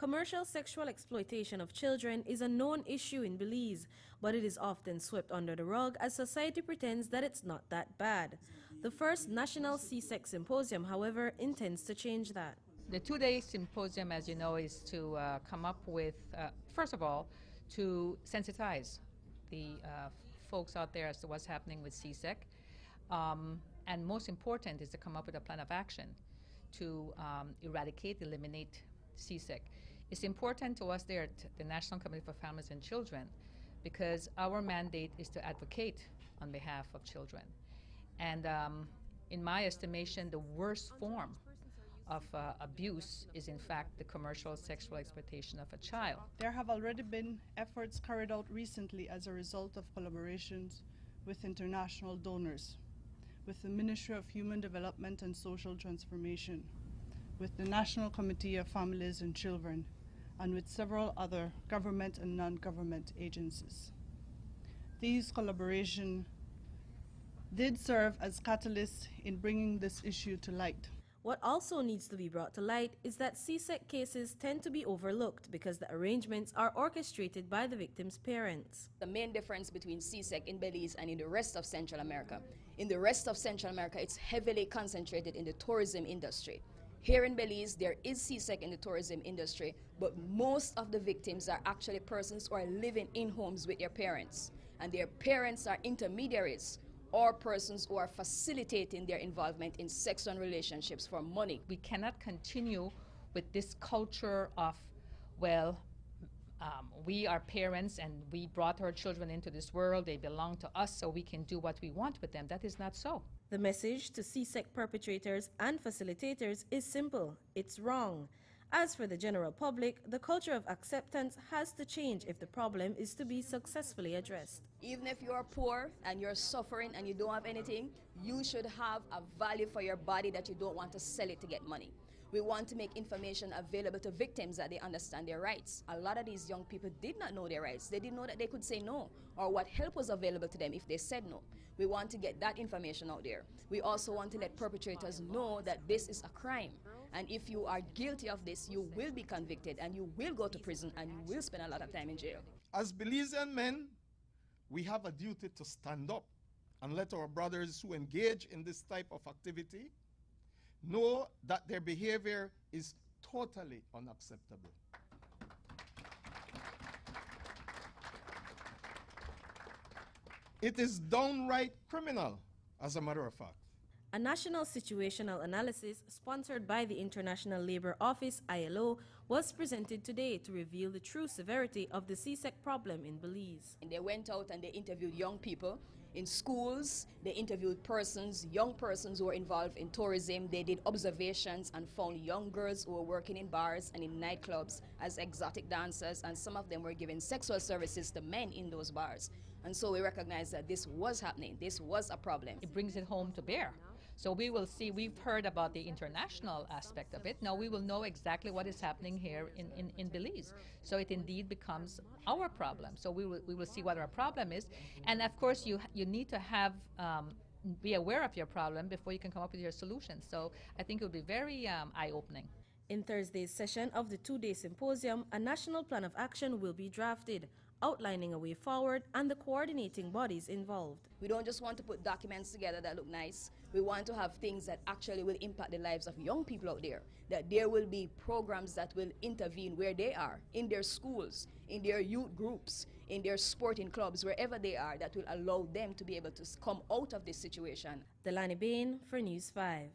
Commercial sexual exploitation of children is a known issue in Belize, but it is often swept under the rug as society pretends that it's not that bad. The first National C-Sex Symposium, however, intends to change that. The two-day symposium, as you know, is to come up with, first of all, to sensitize the folks out there as to what's happening with C-Sec. And most important is to come up with a plan of action to eradicate, eliminate C-Sec. It's important to us there at the National Committee for Families and Children because our mandate is to advocate on behalf of children. And in my estimation, the worst form of abuse is in fact the commercial sexual exploitation of a child. There have already been efforts carried out recently as a result of collaborations with international donors, with the Ministry of Human Development and Social Transformation, with the National Committee of Families and Children, and with several other government and non-government agencies. These collaborations did serve as catalysts in bringing this issue to light. What also needs to be brought to light is that C-Sec cases tend to be overlooked because the arrangements are orchestrated by the victim's parents. The main difference between C-Sec in Belize and in the rest of Central America. In the rest of Central America, it's heavily concentrated in the tourism industry. Here in Belize, there is C-Sec in the tourism industry, but most of the victims are actually persons who are living in homes with their parents, and their parents are intermediaries or persons who are facilitating their involvement in sexual relationships for money. We cannot continue with this culture of, well, we are parents and we brought our children into this world, they belong to us, so we can do what we want with them. That is not so. The message to C-Sec perpetrators and facilitators is simple: it's wrong. As for the general public, the culture of acceptance has to change if the problem is to be successfully addressed. Even if you're poor and you're suffering and you don't have anything, you should have a value for your body that you don't want to sell it to get money. We want to make information available to victims that they understand their rights. A lot of these young people did not know their rights. They didn't know that they could say no or what help was available to them if they said no. We want to get that information out there. We also want to let perpetrators know that this is a crime. And if you are guilty of this, you will be convicted and you will go to prison and you will spend a lot of time in jail. As Belizean men, we have a duty to stand up and let our brothers who engage in this type of activity know that their behavior is totally unacceptable. It is downright criminal, as a matter of fact. A national situational analysis sponsored by the International Labour Office, ILO, was presented today to reveal the true severity of the C-Sec problem in Belize. And they went out and they interviewed young people in schools. They interviewed persons, young persons who were involved in tourism. They did observations and found young girls who were working in bars and in nightclubs as exotic dancers, and some of them were giving sexual services to men in those bars. And so we recognize that this was happening. This was a problem. It brings it home to bear. So we will see, we've heard about the international aspect of it. Now we will know exactly what is happening here in Belize. So it indeed becomes our problem. So we will see what our problem is. And of course you need to have, be aware of your problem before you can come up with your solution. So I think it will be very eye-opening. In Thursday's session of the two-day symposium, a national plan of action will be drafted, outlining a way forward and the coordinating bodies involved. We don't just want to put documents together that look nice. We want to have things that actually will impact the lives of young people out there, that there will be programs that will intervene where they are, in their schools, in their youth groups, in their sporting clubs, wherever they are, that will allow them to be able to come out of this situation. Delani Bain for News 5.